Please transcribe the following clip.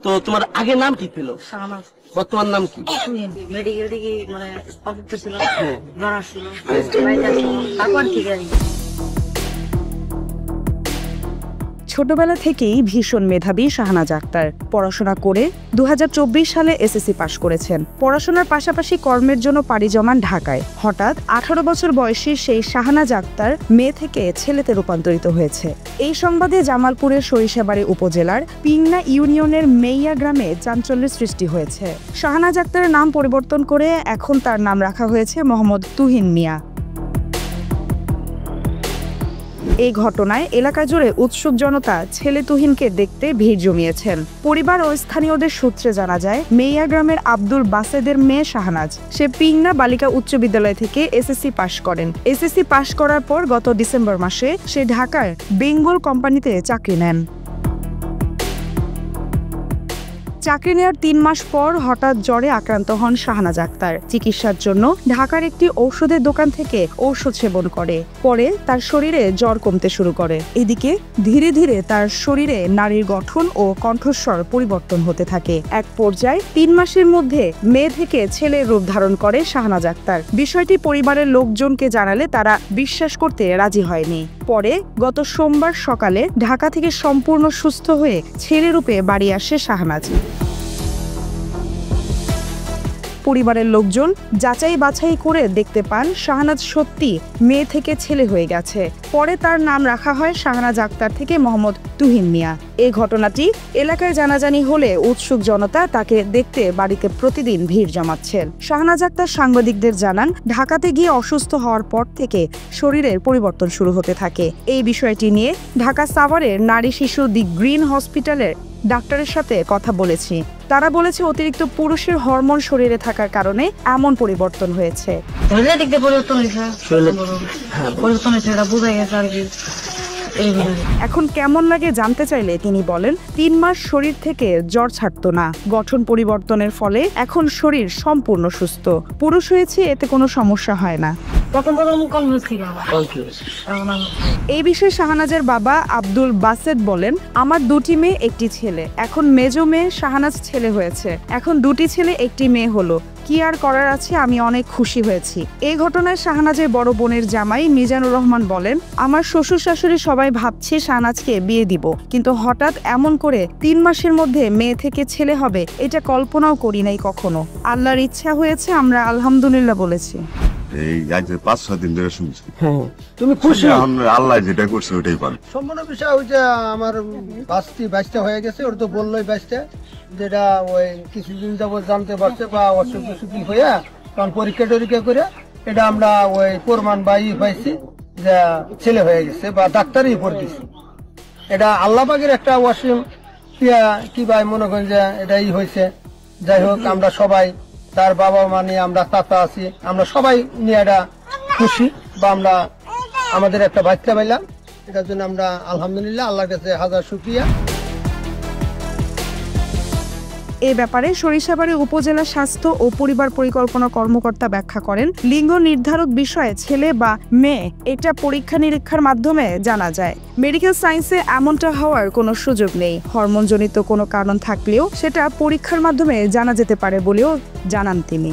তো তোমার আগের নাম কি ছিল? শাহনাজ। বর্তমান নাম কি? মেডিকেল থেকে মানে অসুস্থ ছিল, জ্বর আসছিল, বাড়িতে আসছিল, তারপর ঠিক আছে। ছোটবেলা থেকেই ভীষণ মেধাবী শাহনাজ আক্তার। পড়াশোনা করে 2024 সালে এসএসসি পাশ করেছেন। পড়াশোনার পাশাপাশি কর্মের জন্য পাড়ি জমান ঢাকায়। হঠাৎ 18 বছর বয়সী সেই শাহনাজ আক্তার মেয়ে থেকে ছেলেতে রূপান্তরিত হয়েছে। এই সংবাদে জামালপুরের সরিষাবাড়ী উপজেলার পিংনা ইউনিয়নের মেইয়া গ্রামে চাঞ্চল্যের সৃষ্টি হয়েছে। শাহনাজ আক্তারের নাম পরিবর্তন করে এখন তার নাম রাখা হয়েছে মোহাম্মদ তুহিন মিয়া। এই ঘটনায় এলাকা জুড়ে উৎসুক জনতা ছেলে তুহিনকে দেখতে ভিড় জমিয়েছেন। পরিবার ও স্থানীয়দের সূত্রে জানা যায়, মেইয়া গ্রামের আব্দুল বাসেদের মেয়ে শাহনাজ। সে পিংনা বালিকা উচ্চ বিদ্যালয় থেকে এসএসসি পাশ করেন। এসএসসি পাশ করার পর গত ডিসেম্বর মাসে সে ঢাকার বেঙ্গল কোম্পানিতে চাকরি নেন। চাকরি নেওয়ার 3 মাস পর হঠাৎ জ্বরে আক্রান্ত হন শাহনাজ আক্তার। চিকিৎসার জন্য ঢাকার একটি ঔষধের দোকান থেকে ঔষধ সেবন করে। পরে তার শরীরে জ্বর কমতে শুরু করে। এদিকে ধীরে ধীরে তার শরীরে নারীর গঠন ও কণ্ঠস্বর পরিবর্তন হতে থাকে। এক পর্যায়ে 3 মাসের মধ্যে মেয়ে থেকে ছেলের রূপ ধারণ করে শাহনাজ আক্তার। বিষয়টি পরিবারের লোকজনকে জানালে তারা বিশ্বাস করতে রাজি হয়নি। পরে গত সোমবার সকালে ঢাকা থেকে সম্পূর্ণ সুস্থ হয়ে ছেলে রূপে বাড়ি আসে শাহনাজ। পরিবারের লোকজন যাচাই বাছাই করে দেখতে পান শাহনাজ সত্যি মেয়ে থেকে ছেলে হয়ে গেছে। পরে তার নাম রাখা হয় শাহনাজ আক্তার থেকে মোহাম্মদ তুহিন মিয়া। এই ঘটনাটি এলাকায় জানাজানি হলে উৎসুক জনতা তাকে দেখতে বাড়িতে প্রতিদিন ভিড় জমাচ্ছেন। শাহনাজ আক্তার সাংবাদিকদের জানান, ঢাকাতে গিয়ে অসুস্থ হওয়ার পর থেকে শরীরের পরিবর্তন শুরু হতে থাকে। এই বিষয়টি নিয়ে ঢাকা সাভারের নারী শিশু দি গ্রিন হসপিটালের ডাক্তারের সাথে কথা বলেছি। তারা বলেছে অতিরিক্ত পুরুষের হরমোন শরীরে থাকার কারণে এমন পরিবর্তন হয়েছে। এখন কেমন লাগে জানতে চাইলে তিনি বলেন, 3 মাস শরীর থেকে জ্বর ছাড়তো না। গঠন পরিবর্তনের ফলে এখন শরীর সম্পূর্ণ সুস্থ। পুরুষ হয়েছে, এতে কোনো সমস্যা হয় না। এই বিষয়ে শাহনাজের বাবা আব্দুল বাসেদ বলেন, আমার 2টি মেয়ে 1টি ছেলে। এখন মেজো মেয়ে শাহনাজ ছেলে হয়েছে। এখন 2টি ছেলে 1টি মেয়ে হলো। কি আর করার আছে, আমি অনেক খুশি হয়েছি। এই ঘটনায় শাহনাজের বড় বোনের জামাই মিজানুর রহমান বলেন, আমার শ্বশুর শাশুড়ি সবাই ভাবছে শাহনাজকে বিয়ে দিব, কিন্তু হঠাৎ এমন করে 3 মাসের মধ্যে মেয়ে থেকে ছেলে হবে এটা কল্পনাও করি নাই কখনো। আল্লাহর ইচ্ছা হয়েছে, আমরা আলহামদুলিল্লাহ বলেছি। এই আজ 5-6 দিন ধরে শুনছি। তুমি খুশি? আল্লাহ যেটা করছে ওটাই পান। সম্পূর্ণ বিষয় ওই যে আমার বাইশটা হয়ে গেছে, ওর তো বললোই 22টা, যেটা ওই কিছুদিন যাবত জানতে পারছে বা অসুখ বিসুখী হয়ে কারণ পরীক্ষা টরীক্ষা করে এটা আমরা ওই প্রমাণ বা পাইছি যে ছেলে হয়ে গেছে বা ডাক্তারই করে দিচ্ছে। এটা আল্লাহ পাকের একটা অসীম কি ভাই মনে করেন যে এটাই হয়েছে। যাই হোক, আমরা সবাই তার বাবা মা নিয়ে, আমরা চাচা আছি, আমরা সবাই নিয়ে এটা খুশি বা আমরা আমাদের একটা বাচ্চা পাইলাম। এটার জন্য আমরা আলহামদুলিল্লাহ, আল্লাহর কাছে হাজার শুকরিয়া। এ ব্যাপারে সরিষাবাড়ী উপজেলা স্বাস্থ্য ও পরিবার পরিকল্পনা কর্মকর্তা ব্যাখ্যা করেন, লিঙ্গ নির্ধারক বিষয়ে ছেলে বা মেয়ে এটা পরীক্ষা নিরীক্ষার মাধ্যমে জানা যায়। মেডিকেল সায়েন্সে এমনটা হওয়ার কোনো সুযোগ নেই। হরমোনজনিত কোনো কারণ থাকলেও সেটা পরীক্ষার মাধ্যমে জানা যেতে পারে বলেও জানান তিনি।